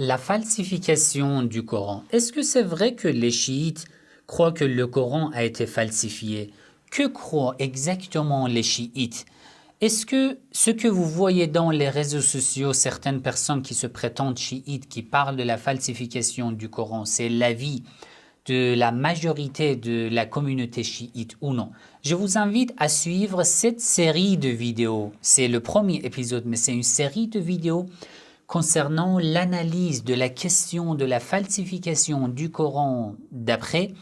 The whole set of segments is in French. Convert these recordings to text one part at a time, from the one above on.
La falsification du Coran. Est-ce que c'est vrai que les chiites croient que le Coran a été falsifié? Que croient exactement les chiites? Est-ce que ce que vous voyez dans les réseaux sociaux, certaines personnes qui se prétendent chiites, qui parlent de la falsification du Coran, c'est l'avis de la majorité de la communauté chiite ou non? Je vous invite à suivre cette série de vidéos. C'est le premier épisode, mais c'est une série de vidéos concernant l'analyse de la question de la falsification du Coran d'après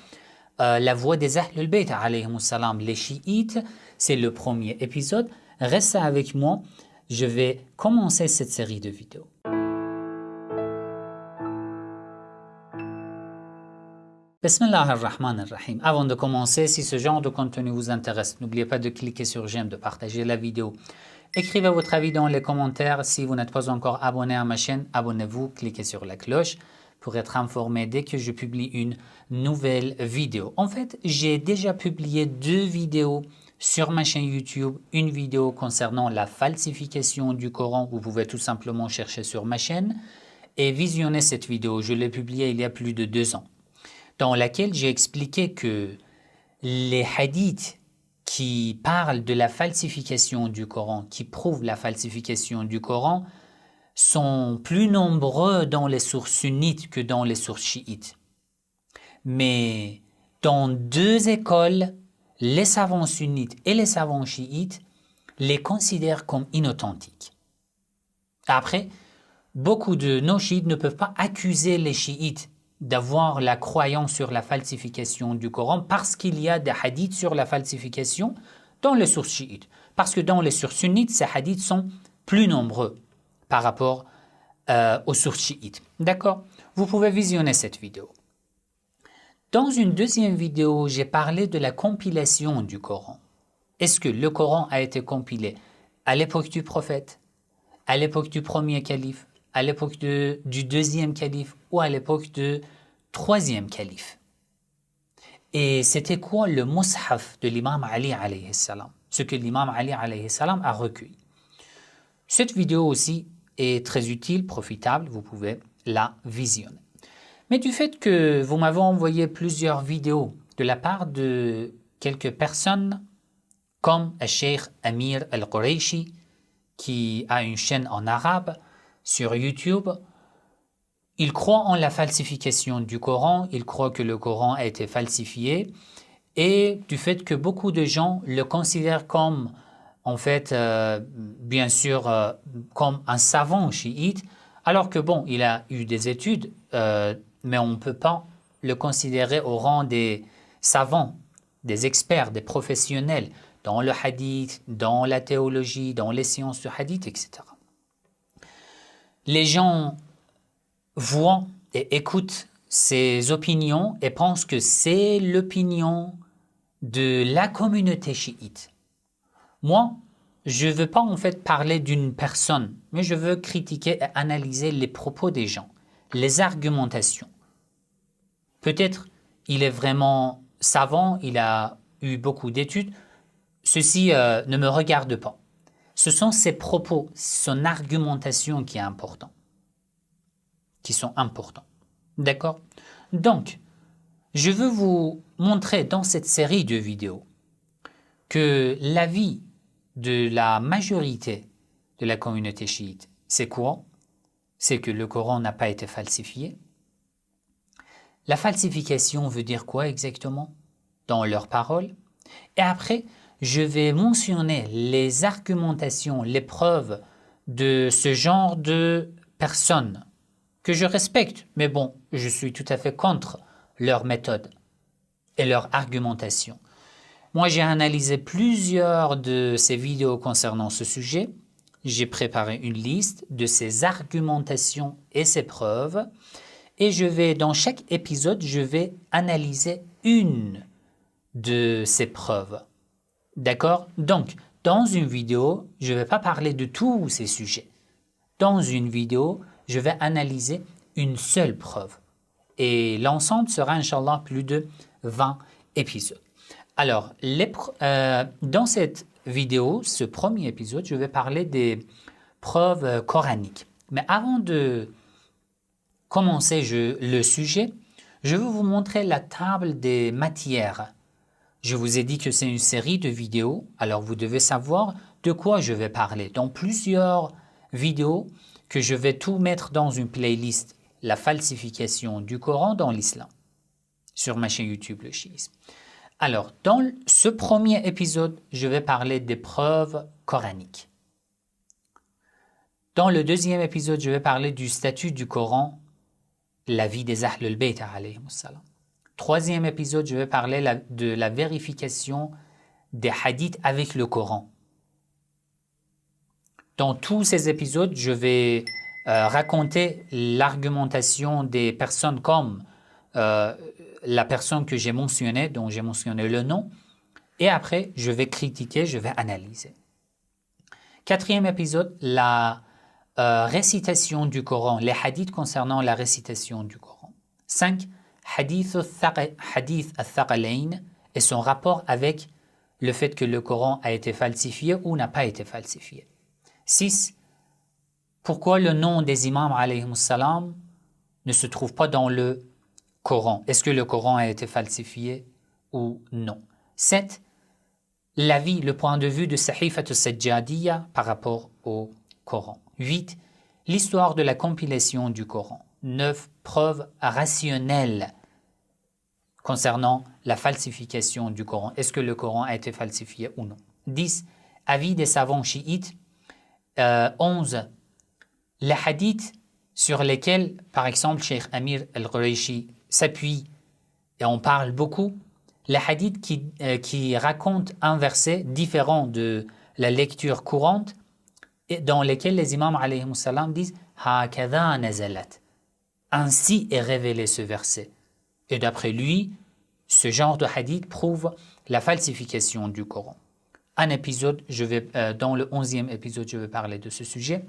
la voix des Ahlul Bayt alayhimus salam, les chiites. C'est le premier épisode. Reste avec moi, je vais commencer cette série de vidéos. Bismillah ar-Rahman ar-Rahim. Avant de commencer, si ce genre de contenu vous intéresse, n'oubliez pas de cliquer sur j'aime, de partager la vidéo. Écrivez votre avis dans les commentaires. Si vous n'êtes pas encore abonné à ma chaîne, abonnez-vous, cliquez sur la cloche pour être informé dès que je publie une nouvelle vidéo. En fait, j'ai déjà publié 2 vidéos sur ma chaîne YouTube. Une vidéo concernant la falsification du Coran. Vous pouvez tout simplement chercher sur ma chaîne et visionner cette vidéo. Je l'ai publiée il y a plus de 2 ans, dans laquelle j'ai expliqué que les hadiths qui parlent de la falsification du Coran, qui prouvent la falsification du Coran, sont plus nombreux dans les sources sunnites que dans les sources chiites. Mais dans 2 écoles, les savants sunnites et les savants chiites les considèrent comme inauthentiques. Après, beaucoup de nos chiites ne peuvent pas accuser les chiites d'avoir la croyance sur la falsification du Coran parce qu'il y a des hadiths sur la falsification dans les sources chiites. Parce que dans les sources sunnites, ces hadiths sont plus nombreux par rapport aux sources chiites. D'accord? Vous pouvez visionner cette vidéo. Dans une deuxième vidéo, j'ai parlé de la compilation du Coran. Est-ce que le Coran a été compilé à l'époque du prophète, à l'époque du premier calife, à l'époque du deuxième calife ou à l'époque du troisième calife? Et c'était quoi le mushaf de l'imam Ali alayhi salam, ce que l'imam Ali alayhi salam a recueilli? Cette vidéo aussi est très utile, profitable, vous pouvez la visionner. Mais du fait que vous m'avez envoyé plusieurs vidéos de la part de quelques personnes comme le Cheikh Amir Al-Qurayshi, qui a une chaîne en arabe sur YouTube, il croit en la falsification du Coran, il croit que le Coran a été falsifié, et du fait que beaucoup de gens le considèrent comme, en fait, bien sûr, comme un savant chiite, alors que bon, il a eu des études, mais on ne peut pas le considérer au rang des savants, des experts, des professionnels dans le hadith, dans la théologie, dans les sciences du hadith, etc. Les gens voient et écoutent ses opinions et pensent que c'est l'opinion de la communauté chiite. Moi, je ne veux pas en fait parler d'une personne, mais je veux critiquer et analyser les propos des gens, les argumentations. Peut-être il est vraiment savant, il a eu beaucoup d'études, ceci ne me regarde pas. Ce sont ses propos, son argumentation qui est important, qui sont importants. D'accord? Donc, je veux vous montrer dans cette série de vidéos que l'avis de la majorité de la communauté chiite, c'est quoi? C'est que le Coran n'a pas été falsifié. La falsification veut dire quoi exactement dans leurs paroles? Et après, je vais mentionner les argumentations, les preuves de ce genre de personnes que je respecte, mais bon, je suis tout à fait contre leur méthode et leur argumentation. Moi, j'ai analysé plusieurs de ces vidéos concernant ce sujet. J'ai préparé une liste de ces argumentations et ces preuves. Et dans chaque épisode, je vais analyser une de ces preuves. D'accord? Donc, dans une vidéo, je ne vais pas parler de tous ces sujets. Dans une vidéo, je vais analyser une seule preuve. Et l'ensemble sera, Inch'Allah, plus de 20 épisodes. Alors, dans cette vidéo, ce premier épisode, je vais parler des preuves coraniques. Mais avant de commencer le sujet, je vais vous montrer la table des matières. Je vous ai dit que c'est une série de vidéos, alors vous devez savoir de quoi je vais parler. Dans plusieurs vidéos que je vais tout mettre dans une playlist, la falsification du Coran dans l'islam, sur ma chaîne YouTube, le chiisme. Alors, dans ce premier épisode, je vais parler des preuves coraniques. Dans le deuxième épisode, je vais parler du statut du Coran, la vie des Ahl al-Bayt alayhi salam. Troisième épisode, je vais parler de la vérification des hadiths avec le Coran. Dans tous ces épisodes, je vais raconter l'argumentation des personnes comme la personne que j'ai mentionnée, dont j'ai mentionné le nom, et après, je vais critiquer, je vais analyser. Quatrième épisode, la récitation du Coran, les hadiths concernant la récitation du Coran. 5. Hadith al-Thaqalayn et son rapport avec le fait que le Coran a été falsifié ou n'a pas été falsifié. 6. Pourquoi le nom des imams alayhi salam ne se trouve pas dans le Coran? Est-ce que le Coran a été falsifié ou non? 7. L'avis, le point de vue de Sahifat al-Sajjadiyya par rapport au Coran. 8. L'histoire de la compilation du Coran. 9. Preuves rationnelles concernant la falsification du Coran. Est-ce que le Coran a été falsifié ou non? 10. Avis des savants chiites. 11. Les hadiths sur lesquels, par exemple, Cheikh Amir al-Qurayshi s'appuie, et on parle beaucoup, les hadiths qui racontent un verset différent de la lecture courante, et dans lesquels les imams alayhi salam disent « Hakadha nazalat » ainsi est révélé ce verset. Et d'après lui, ce genre de hadith prouve la falsification du Coran. Un épisode, dans le 11e épisode, je vais parler de ce sujet.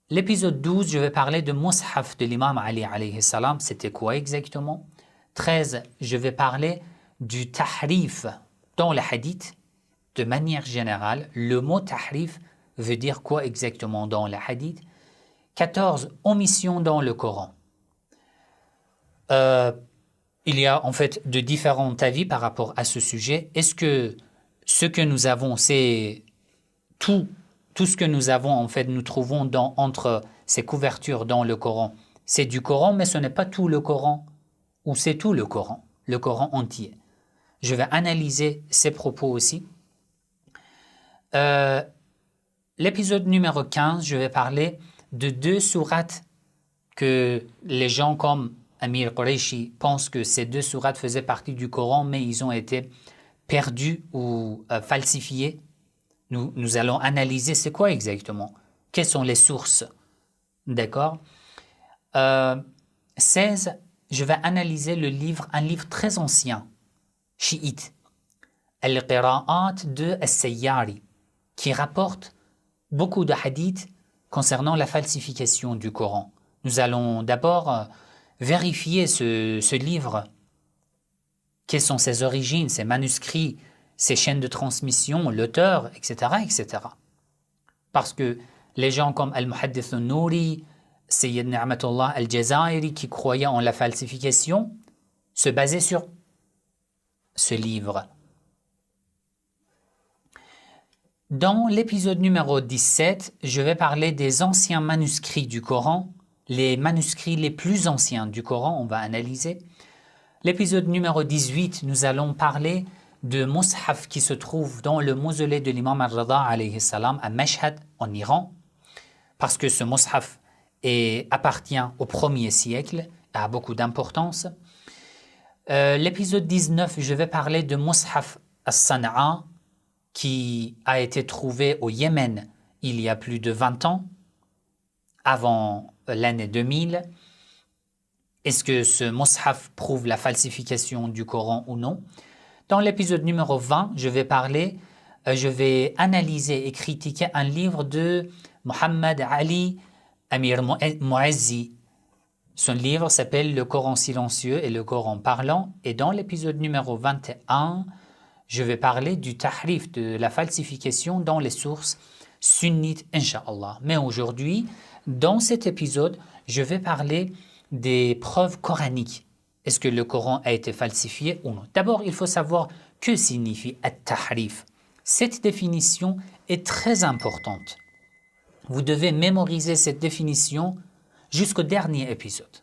L'épisode 12, je vais parler de Mus'haf de l'imam Ali alayhi salam. C'était quoi exactement? 13, je vais parler du tahrif dans le hadith. De manière générale, le mot tahrif veut dire quoi exactement dans le hadith? 14, omission dans le Coran. Il y a en fait de différents avis par rapport à ce sujet. Est-ce que ce que nous avons, c'est tout ce que nous avons, en fait, nous trouvons entre ces couvertures dans le Coran, c'est du Coran, mais ce n'est pas tout le Coran, ou c'est tout le Coran entier. Je vais analyser ces propos aussi. L'épisode numéro 15, je vais parler de 2 sourates que les gens comme Amir Qurayshi pensent que ces 2 sourates faisaient partie du Coran, mais ils ont été perdus ou falsifiés. Nous allons analyser c'est quoi exactement, quelles sont les sources, d'accord. 16, je vais analyser un livre très ancien, chiite, Al-Qira'at de As-Sayyari, qui rapporte beaucoup de hadiths concernant la falsification du Coran. Nous allons d'abord vérifier ce livre, quelles sont ses origines, ses manuscrits, ses chaînes de transmission, l'auteur, etc., etc. Parce que les gens comme Al-Muhaddith al-Nouri, Sayyid Ni'matullah al-Jazairi, qui croyaient en la falsification, se basaient sur ce livre. Dans l'épisode numéro 17, je vais parler des anciens manuscrits du Coran, les manuscrits les plus anciens du Coran, on va analyser. L'épisode numéro 18, nous allons parler de Mus'haf qui se trouve dans le mausolée de l'imam al-Rida alayhi salam à Mashhad en Iran, parce que ce Mus'haf appartient au 1er siècle et a beaucoup d'importance. L'épisode 19, je vais parler de Mus'haf as-Sana'a qui a été trouvé au Yémen il y a plus de 20 ans, avant l'année 2000. Est-ce que ce Mus'haf prouve la falsification du Coran ou non? Dans l'épisode numéro 20, je vais analyser et critiquer un livre de Muhammad Ali Amir Mu'azzi. Son livre s'appelle Le Coran silencieux et le Coran parlant. Et dans l'épisode numéro 21, je vais parler du tahrif, de la falsification dans les sources sunnites, Inch'Allah. Mais aujourd'hui, dans cet épisode, je vais parler des preuves coraniques. Est-ce que le Coran a été falsifié ou non? D'abord, il faut savoir que signifie at-tahrif. Cette définition est très importante. Vous devez mémoriser cette définition jusqu'au dernier épisode.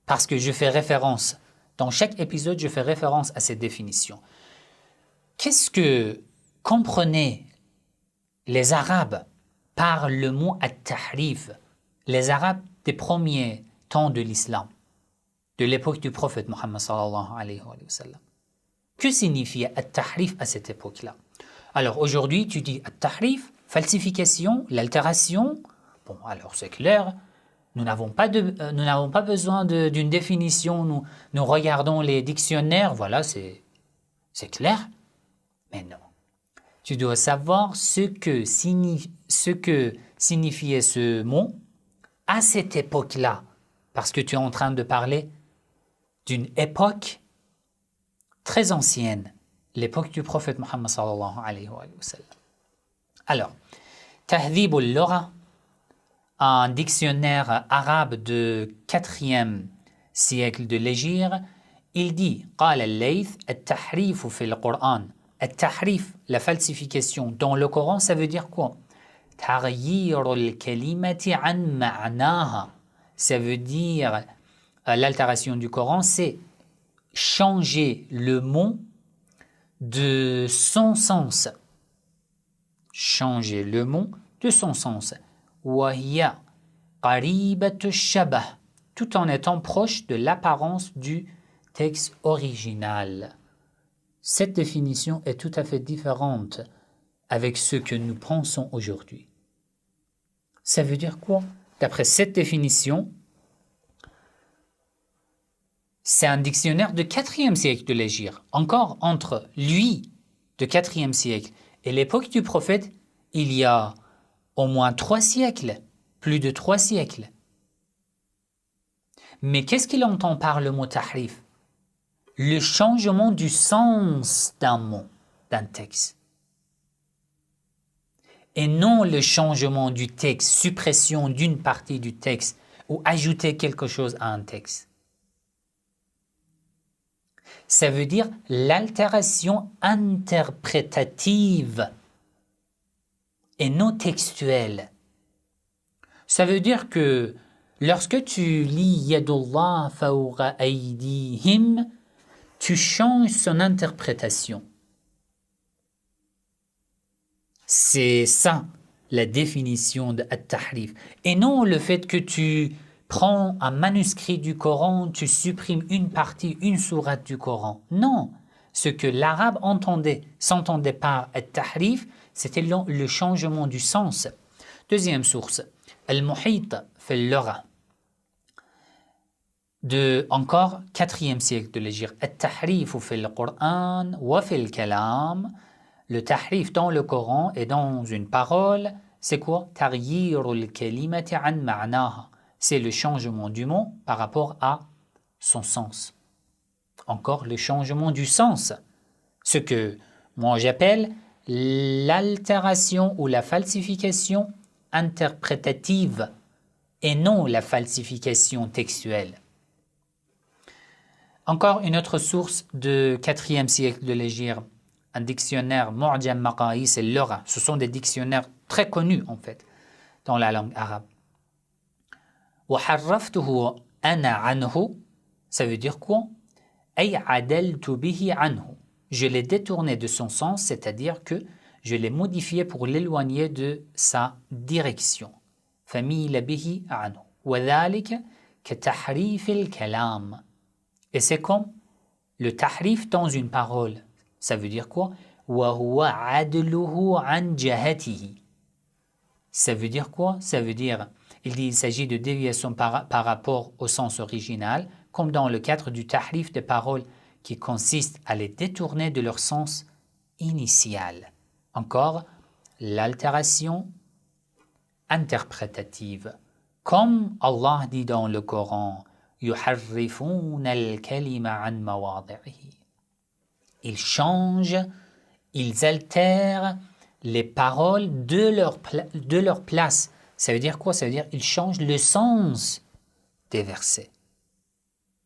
Parce que je fais référence, dans chaque épisode, je fais référence à cette définition. Qu'est-ce que comprenaient les Arabes par le mot at-tahrif? Les Arabes des premiers temps de l'islam, de l'époque du prophète Mohammed sallallahu alayhi wa sallam. Que signifiait at-tahrif à cette époque-là? Alors aujourd'hui, tu dis at-tahrif, falsification, l'altération. Bon, alors c'est clair, nous n'avons pas besoin d'une définition, nous regardons les dictionnaires, voilà, c'est clair. Mais non, tu dois savoir ce que signifiait ce mot à cette époque-là, parce que tu es en train de parler d'une époque très ancienne, l'époque du prophète Mohammed sallallahu alayhi wa sallam. Alors, Tahdhib al-Lugha, un dictionnaire arabe de 4e siècle de l'Hégire, il dit قال الليث التحريف في القرآن. التحريف, la falsification dans le Coran, ça veut dire quoi? تغيير الكلمة عن معناها. Ça veut dire, l'altération du Coran, c'est changer le mot de son sens. Changer le mot de son sens. وهي قريبة الشبه, tout en étant proche de l'apparence du texte original. Cette définition est tout à fait différente avec ce que nous pensons aujourd'hui. Ça veut dire quoi? D'après cette définition, c'est un dictionnaire de 4e siècle de l'Hégire. Encore entre lui, de 4e siècle, et l'époque du prophète, il y a au moins 3 siècles, plus de 3 siècles. Mais qu'est-ce qu'il entend par le mot tahrif? Le changement du sens d'un mot, d'un texte. Et non le changement du texte, suppression d'une partie du texte ou ajouter quelque chose à un texte. Ça veut dire l'altération interprétative et non textuelle. Ça veut dire que lorsque tu lis Yadullah fawqa aydihim, tu changes son interprétation. C'est ça la définition de at-tahrif. Et non le fait que tu prends un manuscrit du Coran, tu supprimes une partie, une sourate du Coran. Non, ce que l'arabe s'entendait par at-tahrif, c'était le changement du sens. Deuxième source, al-Muhit fi al-Lugha, de encore 4e siècle de l'Hégire. At-tahrif fi al-Qur'an wa fi al-kalam. Le tahrif dans le Coran et dans une parole, c'est quoi? Taghyirul kalimati an ma'naha. C'est le changement du mot par rapport à son sens. Encore le changement du sens. Ce que moi j'appelle l'altération ou la falsification interprétative et non la falsification textuelle. Encore une autre source de 4e siècle de l'Hégire, un dictionnaire Mu'jam Maqayis al-Lugha. Ce sont des dictionnaires très connus en fait dans la langue arabe. وحرفته أنا عنه, ça veut dire quoi? أي عدلت به عنه. Je l'ai détourné de son sens, c'est-à-dire que je l'ai modifié pour l'éloigner de sa direction. فميل به عنه وذلك كتحريف الكلام. Et c'est comme le tahrif dans une parole. Ça veut dire quoi? وهو عدله عن جهته. Ça veut dire quoi? Ça veut dire, il s'agit de déviation par rapport au sens original, comme dans le cadre du tahrif des paroles qui consiste à les détourner de leur sens initial. Encore, l'altération interprétative. Comme Allah dit dans le Coran, يحرفون الكلم عن مواضعه. Ils changent, ils altèrent les paroles de leur place. Ça veut dire quoi? Ça veut dire qu'ils changent le sens des versets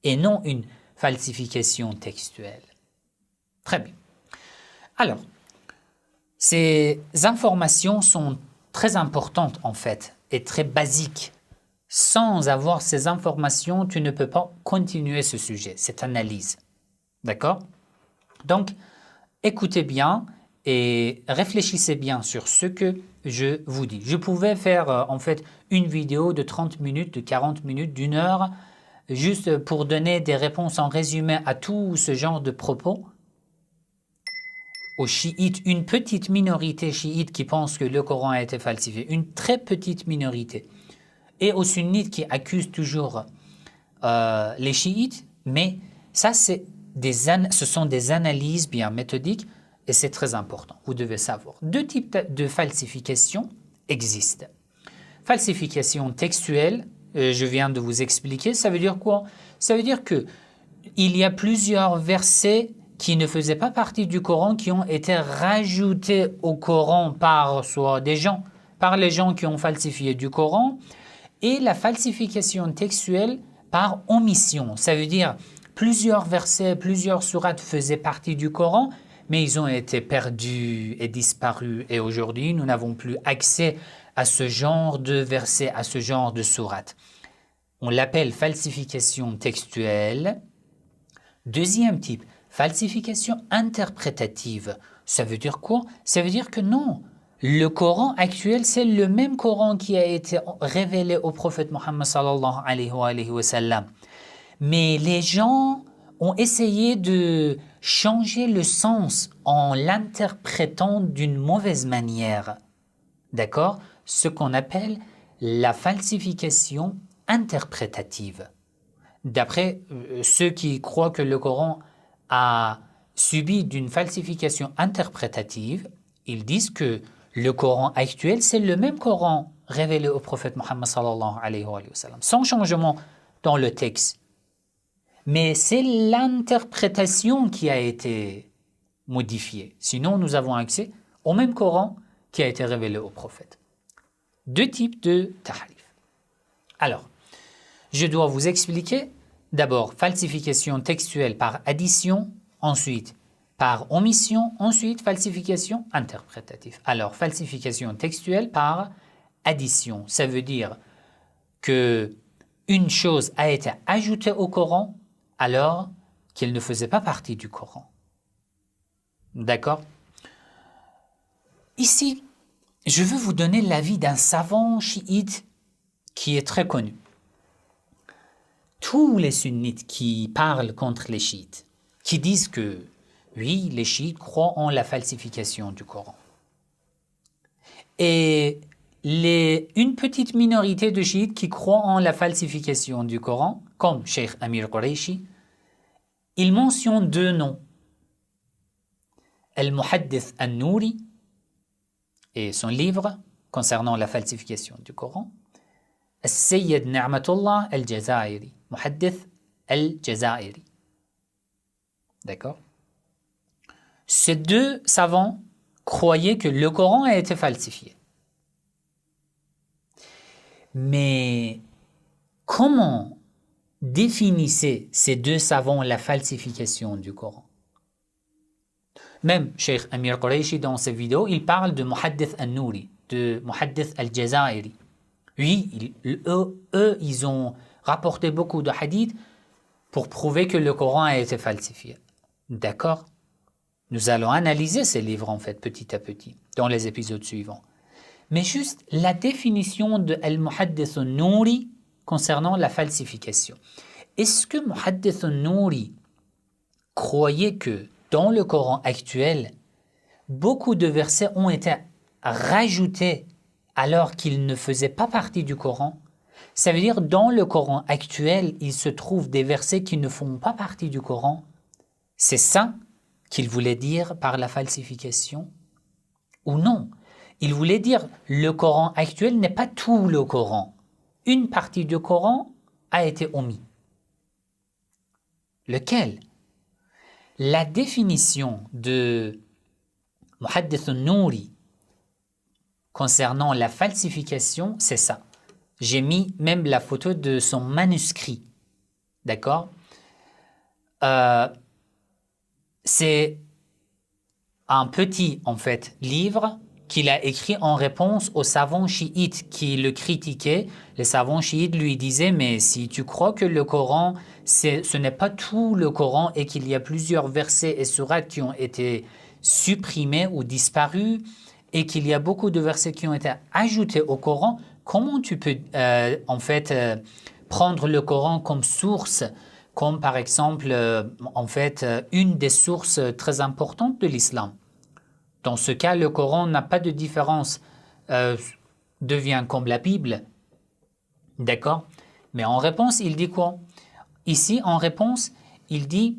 et non une falsification textuelle. Très bien. Alors, ces informations sont très importantes en fait et très basiques. Sans avoir ces informations, tu ne peux pas continuer ce sujet, cette analyse. D'accord? Donc, écoutez bien et réfléchissez bien sur ce que je vous dis. Je pouvais faire en fait une vidéo de 30 minutes, de 40 minutes, d'une heure, juste pour donner des réponses en résumé à tout ce genre de propos. Aux chiites, une petite minorité chiite qui pense que le Coran a été falsifié, une très petite minorité. Et aux sunnites qui accusent toujours les chiites, mais ça, ce sont des analyses bien méthodiques et c'est très important. Vous devez savoir. Deux types de falsification existent. Falsification textuelle, je viens de vous expliquer, ça veut dire quoi? Ça veut dire que il y a plusieurs versets qui ne faisaient pas partie du Coran, qui ont été rajoutés au Coran par soit des gens, par les gens qui ont falsifié du Coran, et la falsification textuelle par omission. Ça veut dire plusieurs versets, plusieurs sourates faisaient partie du Coran, mais ils ont été perdus et disparus. Et aujourd'hui, nous n'avons plus accès à ce genre de versets, à ce genre de sourates. On l'appelle falsification textuelle. Deuxième type, falsification interprétative. Ça veut dire quoi? Ça veut dire que non. Le Coran actuel, c'est le même Coran qui a été révélé au prophète Mohammed sallallahu alayhi wa sallam. Mais les gens ont essayé de changer le sens en l'interprétant d'une mauvaise manière. D'accord? Ce qu'on appelle la falsification interprétative. D'après ceux qui croient que le Coran a subi d'une falsification interprétative, ils disent que le Coran actuel, c'est le même Coran révélé au prophète Mohammed sallallahu alayhi wa sallam, sans changement dans le texte. Mais c'est l'interprétation qui a été modifiée. Sinon, nous avons accès au même Coran qui a été révélé au prophète. Deux types de tahrif. Alors, je dois vous expliquer d'abord falsification textuelle par addition, ensuite par omission, ensuite falsification interprétative. Alors, falsification textuelle par addition, ça veut dire que une chose a été ajoutée au Coran alors qu'elle ne faisait pas partie du Coran. D'accord? Ici, je veux vous donner l'avis d'un savant chiite qui est très connu. Tous les sunnites qui parlent contre les chiites, qui disent que oui, les chiites croient en la falsification du Coran. Et une petite minorité de chiites qui croient en la falsification du Coran, comme Cheikh Amir Qureshi, il mentionne deux noms. Al-Muhaddith An-Nouri et son livre concernant la falsification du Coran, Al-Sayyid Ni'matullah Al-Jazairi, Muhaddith Al-Jazairi. D'accord? Ces deux savants croyaient que le Coran a été falsifié. Mais comment définissaient ces deux savants la falsification du Coran? Même Cheikh Amir Qureshi, dans ses vidéos, il parle de Muhaddith An-Nouri, de Muhaddith Al-Jazairi. Oui, eux, ils ont rapporté beaucoup de hadiths pour prouver que le Coran a été falsifié. D'accord? Nous allons analyser ces livres, en fait, petit à petit, dans les épisodes suivants. Mais juste la définition de Al-Muhaddith An-Nouri concernant la falsification. Est-ce que Muhaddith An-Nouri croyait que dans le Coran actuel, beaucoup de versets ont été rajoutés alors qu'ils ne faisaient pas partie du Coran? Ça veut dire dans le Coran actuel, il se trouve des versets qui ne font pas partie du Coran. C'est ça qu'il voulait dire par la falsification? Ou non? Il voulait dire le Coran actuel n'est pas tout le Coran. Une partie du Coran a été omise. Lequel? La définition de Muhaddith An-Nouri concernant la falsification, c'est ça. J'ai mis même la photo de son manuscrit. D'accord? C'est un petit, en fait, livre qu'il a écrit en réponse aux savants chiites qui le critiquaient. Les savants chiites lui disaient, mais si tu crois que le Coran, ce n'est pas tout le Coran et qu'il y a plusieurs versets et sourates qui ont été supprimés ou disparus et qu'il y a beaucoup de versets qui ont été ajoutés au Coran, comment tu peux prendre le Coran comme source, comme par exemple, une des sources très importantes de l'islam? Dans ce cas, le Coran n'a pas de différence, devient comme la Bible. D'accord? Mais en réponse, il dit quoi? Ici, en réponse, il dit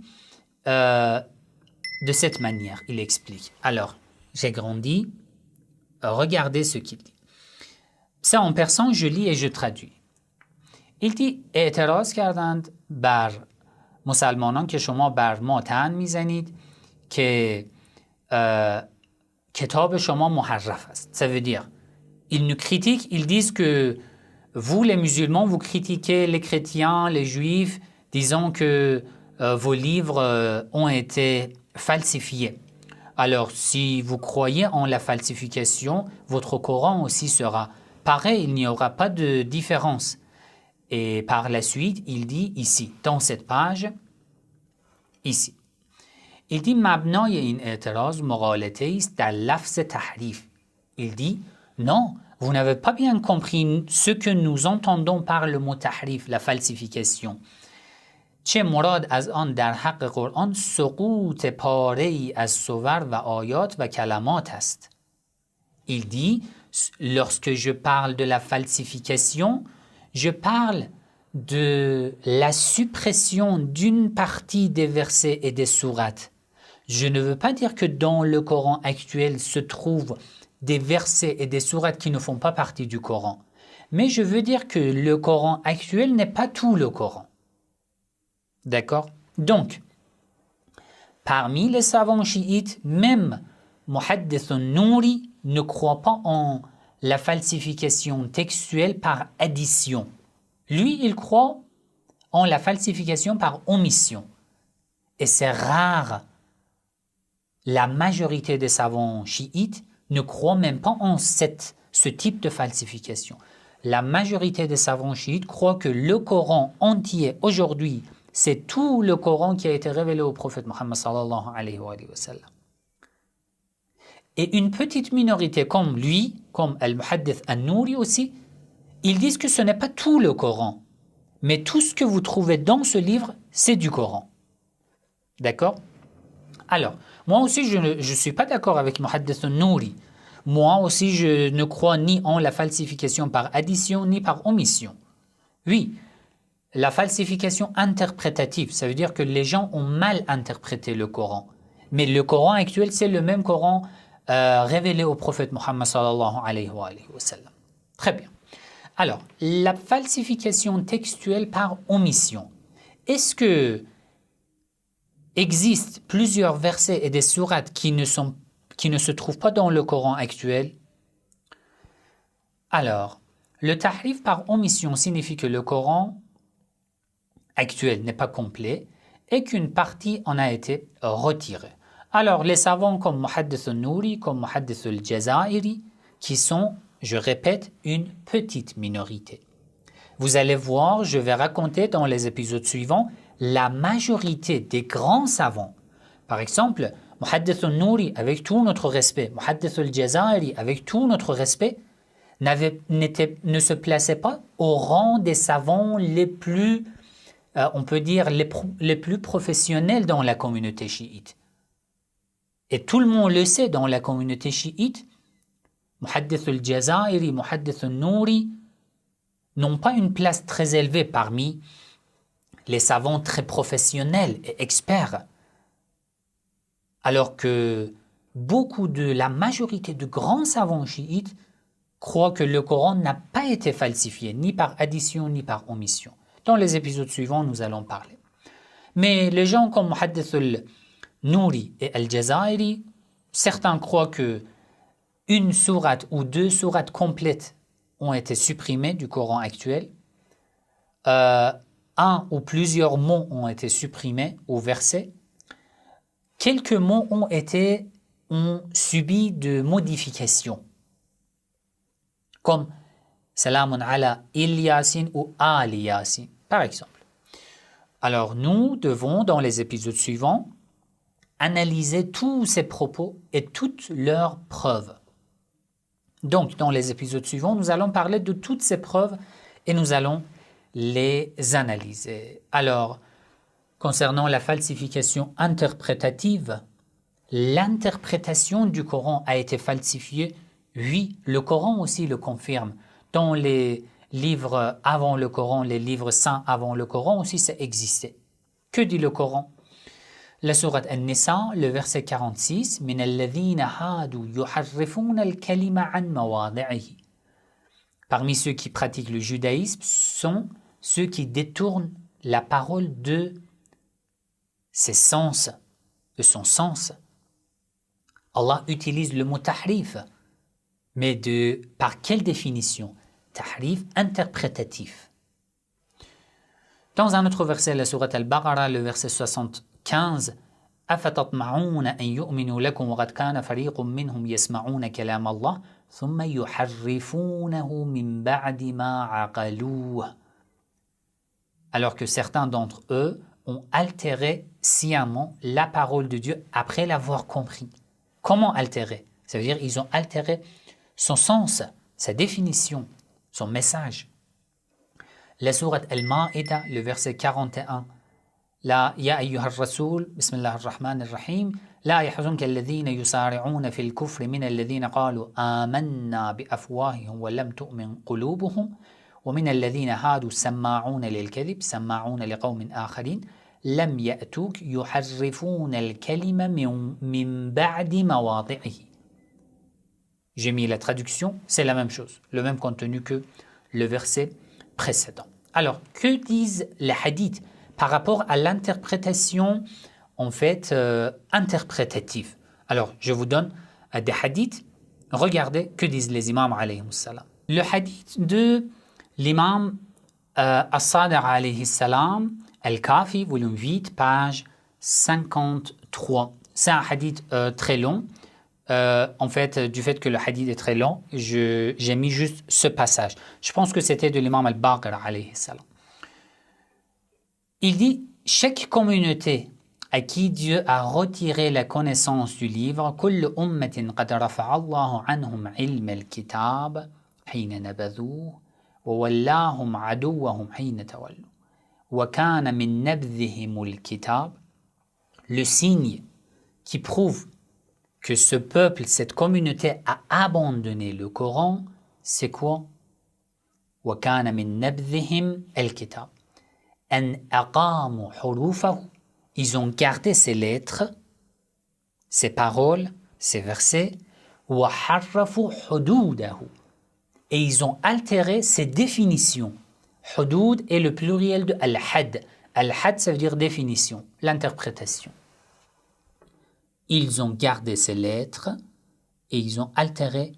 de cette manière, il explique. Alors, j'ai grandi, regardez ce qu'il dit. Ça en persan, je lis et je traduis. Il dit اعتراض کردند بر مسلمانان که شما بر ما طعن میزنید که کتاب شما محرف است. Ça veut dire, ils nous critiquent, ils disent que vous les musulmans, vous critiquez les chrétiens, les juifs, disant que vos livres ont été falsifiés. Alors, si vous croyez en la falsification, votre Coran aussi sera pareil, il n'y aura pas de différence. Et par la suite, il dit ici, dans cette page, ici, il dit مبنای این اعتراض مغالطه است در لفظ تحریف. Il dit non, vous n'avez pas bien compris ce que nous entendons par le mot tahrif, la falsification. چه مراد از آن در حق قرآن سقوط پاره‌ای از صور و آیات و کلمات است. Il dit, lorsque je parle de la falsification, je parle de la suppression d'une partie des versets et des sourates. Je ne veux pas dire que dans le Coran actuel se trouvent des versets et des sourates qui ne font pas partie du Coran. Mais je veux dire que le Coran actuel n'est pas tout le Coran. D'accord? Donc, parmi les savants chiites, même Muhaddith al-Nouri ne croit pas en la falsification textuelle par addition. Lui, il croit en la falsification par omission. Et c'est rare. La majorité des savants chiites ne croient même pas en ce type de falsification. La majorité des savants chiites croient que le Coran entier, aujourd'hui, c'est tout le Coran qui a été révélé au prophète Mohammed sallallahu alayhi wa sallam. Et une petite minorité comme lui, comme Al-Muhaddith al-Nouri aussi, ils disent que ce n'est pas tout le Coran, mais tout ce que vous trouvez dans ce livre, c'est du Coran. D'accord? Alors, moi aussi, je ne suis pas d'accord avec Muhaddith al-Nouri. Moi aussi, je ne crois ni en la falsification par addition, ni par omission. Oui, la falsification interprétative, ça veut dire que les gens ont mal interprété le Coran. Mais le Coran actuel, c'est le même Coran révélé au prophète Mohammed sallallahu alayhi wa sallam. Très bien. Alors, la falsification textuelle par omission. Est-ce que existe plusieurs versets et des sourates qui ne se trouvent pas dans le Coran actuel? Alors, le tahrif par omission signifie que le Coran actuel n'est pas complet et qu'une partie en a été retirée. Alors, les savants comme Muhaddith al-Nouri, comme Muhaddith al-Jazairi, qui sont, je répète, une petite minorité. Vous allez voir, je vais raconter dans les épisodes suivants la majorité des grands savants. Par exemple, Muhaddith al-Nouri, avec tout notre respect, Muhaddith al-Jazairi, avec tout notre respect, ne se plaçait pas au rang des savants les plus, on peut dire, les plus professionnels dans la communauté chiite. Et tout le monde le sait dans la communauté chiite, Muhaddith al-Jazairi, Muhaddith al-Nouri n'ont pas une place très élevée parmi les savants très professionnels et experts. Alors que la majorité de grands savants chiites croient que le Coran n'a pas été falsifié, ni par addition, ni par omission. Dans les épisodes suivants, nous allons parler. Mais les gens comme Muhaddith al-Nouri et al-Jazairi, certains croient que une sourate ou deux sourates complètes ont été supprimés du Coran actuel. Un ou plusieurs mots ont été supprimés au verset. Quelques mots ont subi de modifications, comme Salamun ala Yasin ou Ali Yasin, par exemple. Alors nous devons, dans les épisodes suivants, analyser tous ces propos et toutes leurs preuves. Donc, dans les épisodes suivants, nous allons parler de toutes ces preuves et nous allons les analyser. Alors, concernant la falsification interprétative, l'interprétation du Coran a été falsifiée. Oui, le Coran aussi le confirme. Dans les livres avant le Coran, les livres saints avant le Coran aussi, ça existait. Que dit le Coran? La sourate An-Nisa, le verset 46, min alladhina hadu yuharrifuna al-kalima an mawad'ihi. Parmi ceux qui pratiquent le judaïsme sont ceux qui détournent la parole de ses sens, de son sens. Allah utilise le mot tahrif, mais par quelle définition? Tahrif interprétatif. Dans un autre verset, la sourate Al-Baqarah, le verset 75, أفتطمعون أن يؤمنوا لكم وقد كان فريق منهم يسمعون كلام الله ثم يحرفونه من بعد ما عقلوه. Alors que certains d'entre eux ont altéré sciemment la parole de Dieu après l'avoir compris. Comment altérer? Ça veut dire qu'ils ont altéré son sens, sa définition, son message. La sourate Al-Ma'ida, le verset 41, لا يا أيها الرسول بسم الله الرحمن الرحيم لا يحزنك الذين يسارعون في الكفر من الذين قالوا آمنا بأفواههم ولم تؤمن قلوبهم ومن الذين هادوا سماعون للكذب سماعون لقوم آخرين لم يأتوك يحرفون الكلمة من بعد مواضعه. J'ai mis la traduction, c'est la même chose, le même contenu que le verset précédent. Alors, que disent les hadiths par rapport à l'interprétation en fait interprétative? Alors, je vous donne des hadiths. Regardez que disent les imams alayhi salam. Le hadith de l'imam As-Sadiq alayhi salam, Al-Kafi, volume 8, page 53. C'est un hadith très long. En fait, du fait que le hadith est très long, j'ai mis juste ce passage. Je pense que c'était de l'imam Al-Baqir alayhi salam. Il dit, chaque communauté à qui Dieu a retiré la connaissance du livre, كل أمة قد رفع الله عنهم علم الكتاب حين نبذوه وولاهم عدوهم حين تولوا وكان من نبذهم الكتاب. Le signe qui prouve que ce peuple, cette communauté a abandonné le Coran, c'est quoi? وكان من نبذهم الكتاب. أن أقاموا حروفه. Ils ont gardé ces lettres, ces paroles, ces versets. وحرفوا حدوده. Et ils ont altéré ces définitions. Hudud est le pluriel de al-had. Al-had, ça veut dire définition, l'interprétation. Ils ont gardé ces lettres et ils ont altéré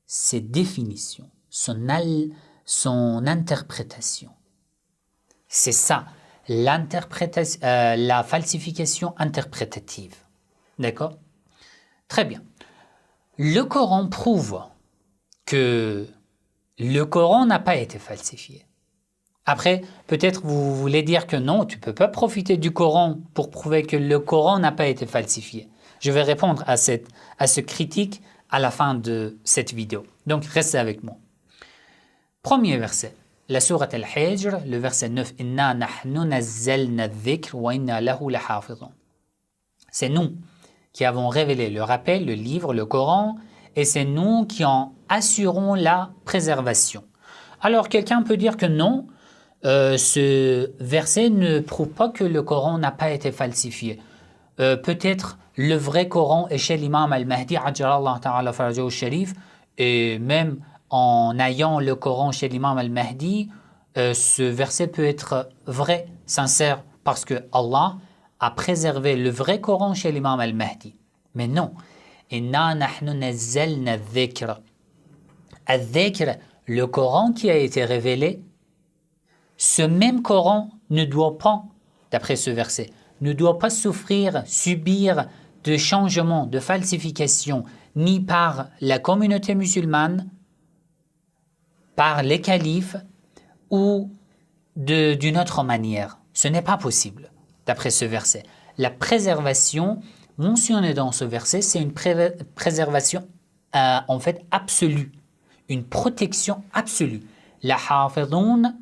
ses définitions, son interprétation. C'est ça, la falsification interprétative. D'accord? Très bien. Le Coran prouve que le Coran n'a pas été falsifié. Après, peut-être vous voulez dire que non, tu ne peux pas profiter du Coran pour prouver que le Coran n'a pas été falsifié. Je vais répondre à ce critique à la fin de cette vidéo. Donc, restez avec moi. Premier verset, la sourate Al-Hijr, le verset 9. Inna nahnu nazzalna adh-dhikr wa inna lahu lahafidhun. C'est nous qui avons révélé le rappel, le livre, le Coran, et c'est nous qui en assurons la préservation. Alors, quelqu'un peut dire que non, ce verset ne prouve pas que le Coran n'a pas été falsifié. Peut-être le vrai Coran est chez l'imam al-Mahdi, ajjalallahu ta'ala farajahu sharif, et même en ayant le Coran chez l'imam al-Mahdi, ce verset peut être vrai, sincère, parce que Allah a préservé le vrai Coran chez l'imam al-Mahdi. Mais non, inna nahnu nazzalna adh-dhikr. Adh-dhikr, le Coran qui a été révélé, ce même Coran ne doit pas, d'après ce verset, ne doit pas subir de changements, de falsifications, ni par la communauté musulmane, par les califes ou d'une autre manière. Ce n'est pas possible, d'après ce verset. La préservation mentionnée dans ce verset, c'est une préservation en fait absolue, une protection absolue. La hafidhoun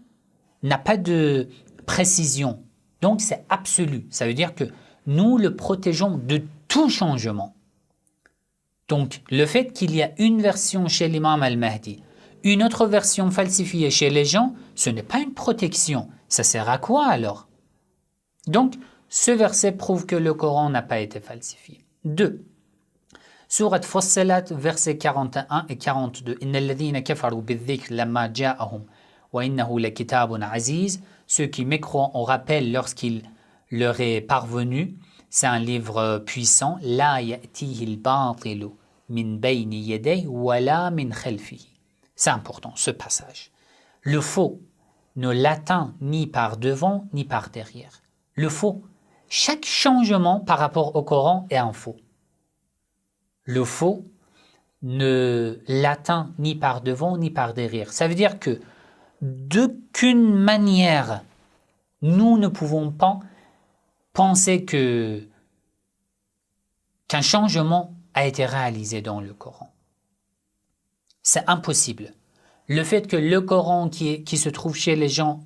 n'a pas de précision, donc c'est absolu. Ça veut dire que nous le protégeons de tout changement. Donc le fait qu'il y a une version chez l'imam al-Mahdi, une autre version falsifiée chez les gens, ce n'est pas une protection. Ça sert à quoi alors? Donc, ce verset prouve que le Coran n'a pas été falsifié. 2. Sourate Fussilat, versets 41 et 42. « Inna alladhina kafaru bidhikr lamma ja'ahum wa innahu lakitabun aziz » Ceux qui mécroient au rappel lorsqu'il leur est parvenu, c'est un livre puissant. « La ya'tihi al-batilu min bayni yadayhi wa la min khalfihi » C'est important, ce passage. Le faux ne l'atteint ni par devant, ni par derrière. Le faux, chaque changement par rapport au Coran est un faux. Le faux ne l'atteint ni par devant, ni par derrière. Ça veut dire que d'aucune manière, nous ne pouvons pas penser qu'un changement a été réalisé dans le Coran. C'est impossible. Le fait que le Coran qui se trouve chez les gens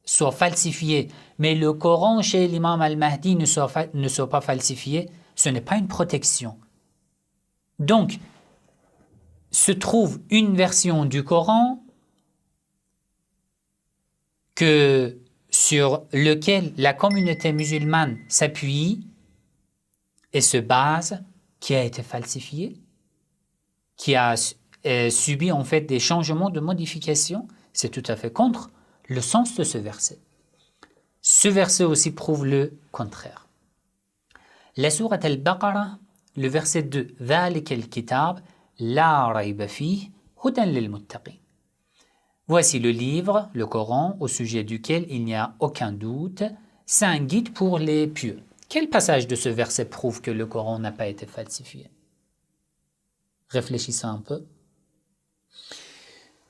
soit falsifié, mais le Coran chez l'imam al-Mahdi ne soit pas falsifié, ce n'est pas une protection. Donc, se trouve une version du Coran sur lequel la communauté musulmane s'appuie et se base, qui a été falsifiée, qui a subi en fait des changements, de modifications, c'est tout à fait contre le sens de ce verset. Ce verset aussi prouve le contraire. La sourate al-Baqarah, le verset 2, « ذَلِكَ الْكِتَابِ لَا رَيْبَ فِيهِ هُدًى لِلْمُتَّقِينَ » Voici le livre, le Coran, au sujet duquel il n'y a aucun doute, c'est un guide pour les pieux. Quel passage de ce verset prouve que le Coran n'a pas été falsifié? Réfléchissons un peu.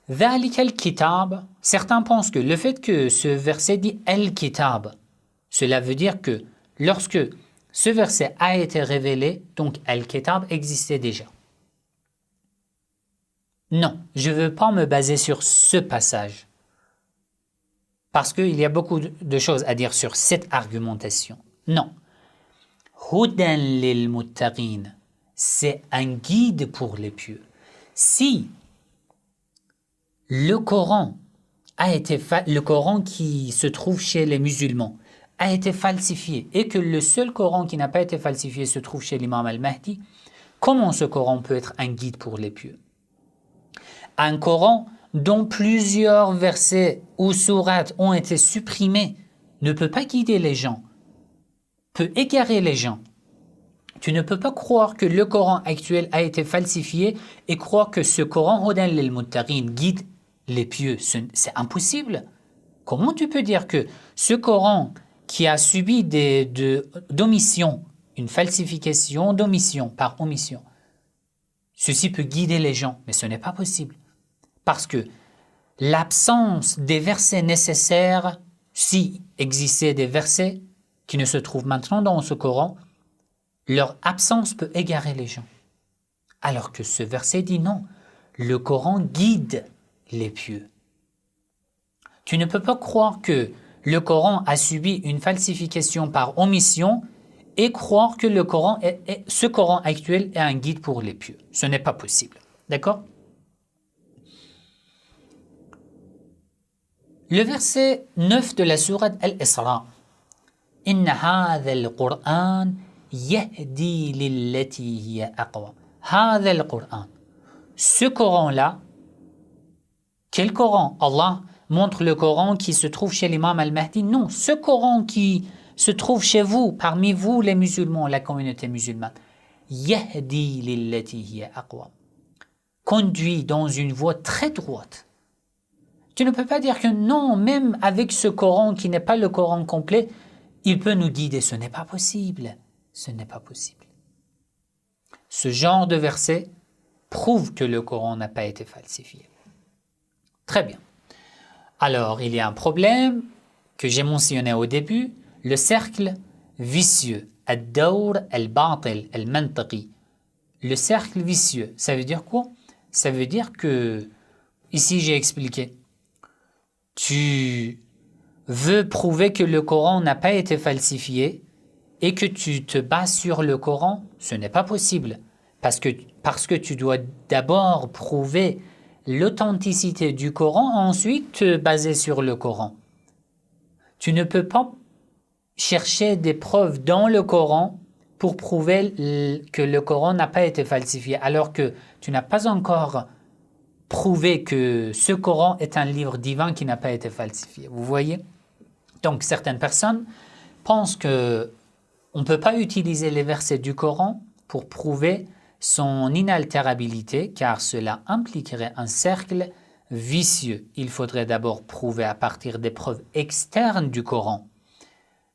ذَلِكَ الْكِتَابِ, certains pensent que le fait que ce verset dit « al-kitab », cela veut dire que lorsque ce verset a été révélé, donc « al-kitab » existait déjà. Non, je ne veux pas me baser sur ce passage, parce qu'il y a beaucoup de choses à dire sur cette argumentation. Non. « Hudan lil muttaqin » c'est un guide pour les pieux. Si le Coran qui se trouve chez les musulmans a été falsifié et que le seul Coran qui n'a pas été falsifié se trouve chez l'imam al-Mahdi, comment ce Coran peut être un guide pour les pieux? Un Coran dont plusieurs versets ou sourates ont été supprimés ne peut pas guider les gens, peut égarer les gens. Tu ne peux pas croire que le Coran actuel a été falsifié et croire que ce Coran Hudan lil Muttaqin guide les pieux. C'est impossible. Comment tu peux dire que ce Coran qui a subi d'omission, une falsification d'omission par omission, ceci peut guider les gens, mais ce n'est pas possible. Parce que l'absence des versets nécessaires, si existait des versets qui ne se trouvent maintenant dans ce Coran, leur absence peut égarer les gens. Alors que ce verset dit non, le Coran guide les pieux. Tu ne peux pas croire que le Coran a subi une falsification par omission et croire que ce Coran actuel est un guide pour les pieux. Ce n'est pas possible. D'accord? Le verset 9 de la sourate Al-Isra. « Inna hadha al-Qur'an yahdi lillati hiya aqwa » Hadha al-Qur'an. Ce Coran-là, quel Coran? Allah montre le Coran qui se trouve chez l'imam al-Mahdi. Non, ce Coran qui se trouve chez vous, parmi vous les musulmans, la communauté musulmane. Yahdi lillati hiya aqwa. Conduit dans une voie très droite. Tu ne peux pas dire que non, même avec ce Coran qui n'est pas le Coran complet, il peut nous guider. Ce n'est pas possible. Ce n'est pas possible. Ce genre de verset prouve que le Coran n'a pas été falsifié. Très bien. Alors, il y a un problème que j'ai mentionné au début, le cercle vicieux. Ad-dawr al-batil al-mantaqi. Le cercle vicieux, ça veut dire quoi? Ça veut dire que, ici j'ai expliqué, tu veux prouver que le Coran n'a pas été falsifié et que tu te bases sur le Coran, ce n'est pas possible. Parce que tu dois d'abord prouver l'authenticité du Coran, ensuite te baser sur le Coran. Tu ne peux pas chercher des preuves dans le Coran pour prouver que le Coran n'a pas été falsifié, alors que tu n'as pas encore prouvé que ce Coran est un livre divin qui n'a pas été falsifié. Vous voyez? Donc certaines personnes pensent que on ne peut pas utiliser les versets du Coran pour prouver son inaltérabilité, car cela impliquerait un cercle vicieux. Il faudrait d'abord prouver à partir des preuves externes du Coran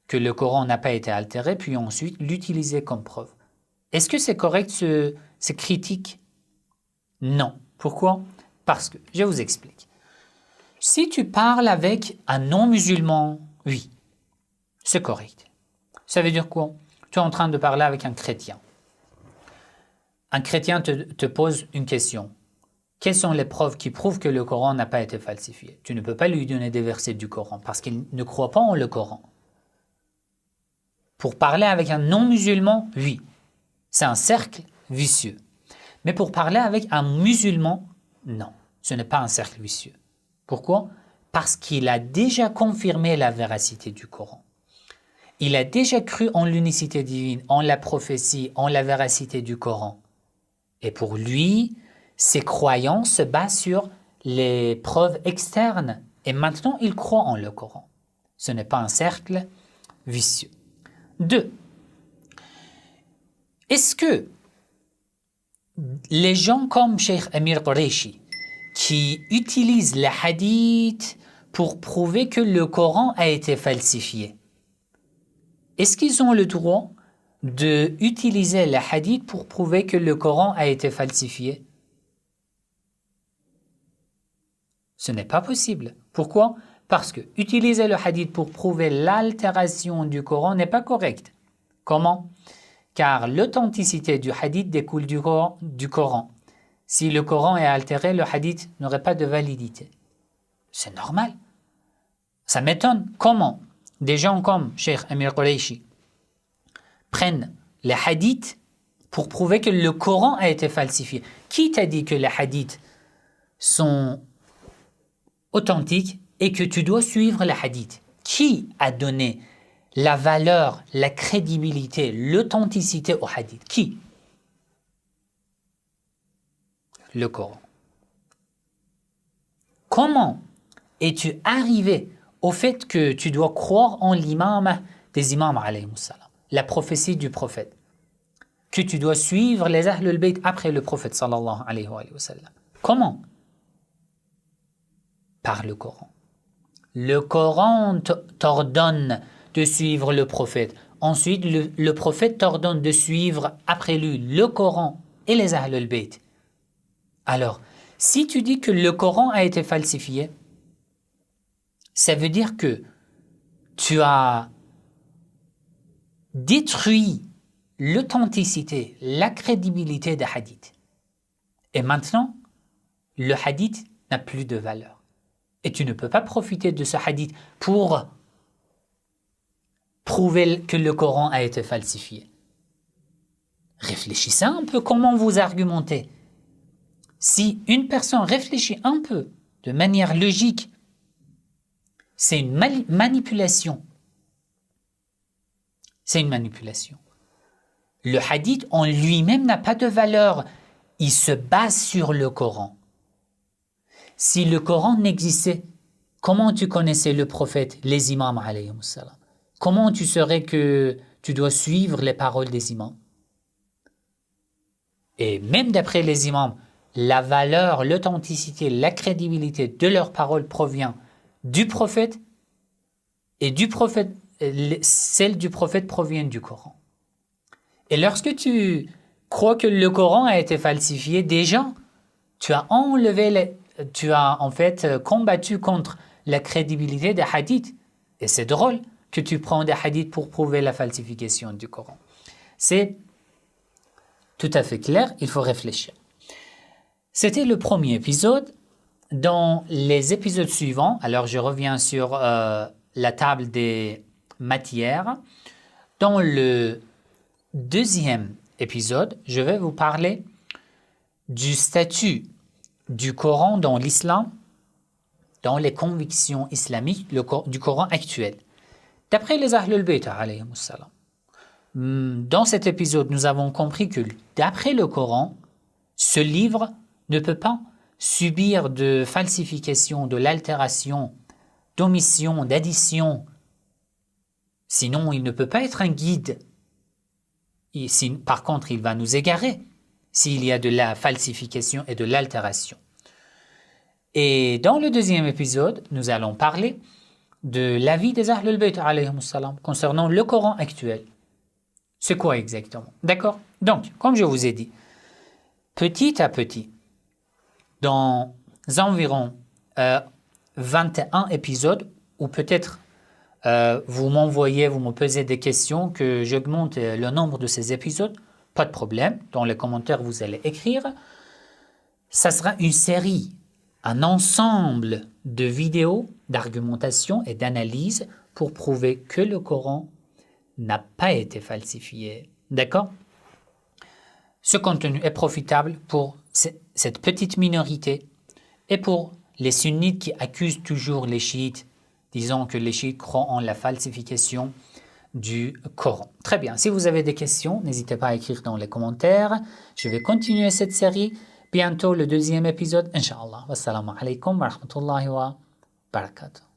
que le Coran n'a pas été altéré, puis ensuite l'utiliser comme preuve. Est-ce que c'est correct ces critiques? Non. Pourquoi? Parce que, je vous explique. Si tu parles avec un non-musulman, oui, c'est correct. Ça veut dire quoi? Tu es en train de parler avec un chrétien. Un chrétien te pose une question. Quelles sont les preuves qui prouvent que le Coran n'a pas été falsifié? Tu ne peux pas lui donner des versets du Coran parce qu'il ne croit pas en le Coran. Pour parler avec un non-musulman, oui, c'est un cercle vicieux. Mais pour parler avec un musulman, non, ce n'est pas un cercle vicieux. Pourquoi? Parce qu'il a déjà confirmé la véracité du Coran. Il a déjà cru en l'unicité divine, en la prophétie, en la véracité du Coran. Et pour lui, ses croyances se basent sur les preuves externes. Et maintenant, il croit en le Coran. Ce n'est pas un cercle vicieux. 2. Est-ce que les gens comme Cheikh Amir Qureshi, qui utilisent les hadiths pour prouver que le Coran a été falsifié, est-ce qu'ils ont le droit d'utiliser les hadiths pour prouver que le Coran a été falsifié? Ce n'est pas possible. Pourquoi? Parce que utiliser le hadith pour prouver l'altération du Coran n'est pas correct. Comment? Car l'authenticité du hadith découle du Coran. Si le Coran est altéré, le hadith n'aurait pas de validité. C'est normal. Ça m'étonne. Comment des gens comme Cheikh Amir Qureshi prennent les hadiths pour prouver que le Coran a été falsifié? Qui t'a dit que les hadiths sont authentiques et que tu dois suivre les hadiths? Qui a donné la valeur, la crédibilité, l'authenticité au hadith? Qui? Le Coran. Comment es-tu arrivé au fait que tu dois croire en l'imam des imams alayhi salam, la prophétie du prophète, que tu dois suivre les Ahlul Bayt après le prophète sallallahu alayhi wa sallam? Comment? Par le Coran. Le Coran t'ordonne de suivre le prophète. Ensuite, le prophète t'ordonne de suivre après lui le Coran et les Ahlul Bayt. Alors, si tu dis que le Coran a été falsifié, ça veut dire que tu as détruit l'authenticité, la crédibilité des hadiths. Et maintenant, le hadith n'a plus de valeur. Et tu ne peux pas profiter de ce hadith pour prouver que le Coran a été falsifié. Réfléchissez un peu comment vous argumentez. Si une personne réfléchit un peu de manière logique, c'est une manipulation. C'est une manipulation. Le hadith en lui-même n'a pas de valeur. Il se base sur le Coran. Si le Coran n'existait, comment tu connaissais le prophète, les imams alayhi salam? Comment tu saurais que tu dois suivre les paroles des imams? Et même d'après les imams, la valeur, l'authenticité, la crédibilité de leurs paroles provient du prophète et celle du prophète provient du Coran. Et lorsque tu crois que le Coran a été falsifié, déjà, tu as en fait combattu contre la crédibilité des hadiths. Et c'est drôle que tu prends des hadiths pour prouver la falsification du Coran. C'est tout à fait clair, il faut réfléchir. C'était le premier épisode. Dans les épisodes suivants, alors je reviens sur la table des matières. Dans le deuxième épisode, je vais vous parler du statut du Coran dans l'islam, dans les convictions islamiques du Coran actuel. D'après les Ahlul Bayt, alayhimus salam. Dans cet épisode, nous avons compris que d'après le Coran, ce livre ne peut pas subir de falsification, de l'altération, d'omission, d'addition. Sinon, il ne peut pas être un guide. Par contre, il va nous égarer s'il y a de la falsification et de l'altération. Et dans le deuxième épisode, nous allons parler de l'avis des Ahlul Bayt alayhimus salam concernant le Coran actuel. C'est quoi exactement? D'accord? Donc, comme je vous ai dit, petit à petit, dans environ 21 épisodes, ou peut-être vous me posez des questions, que j'augmente le nombre de ces épisodes, pas de problème, dans les commentaires vous allez écrire. Ça sera une série, un ensemble de vidéos, d'argumentation et d'analyse pour prouver que le Coran n'a pas été falsifié. D'accord? Ce contenu est profitable pour cette petite minorité et pour les sunnites qui accusent toujours les chiites, disant que les chiites croient en la falsification du Coran. Très bien, si vous avez des questions, n'hésitez pas à écrire dans les commentaires. Je vais continuer cette série. Bientôt le deuxième épisode, Inch'Allah. Wassalamu alaikum wa rahmatullahi wa barakatuh.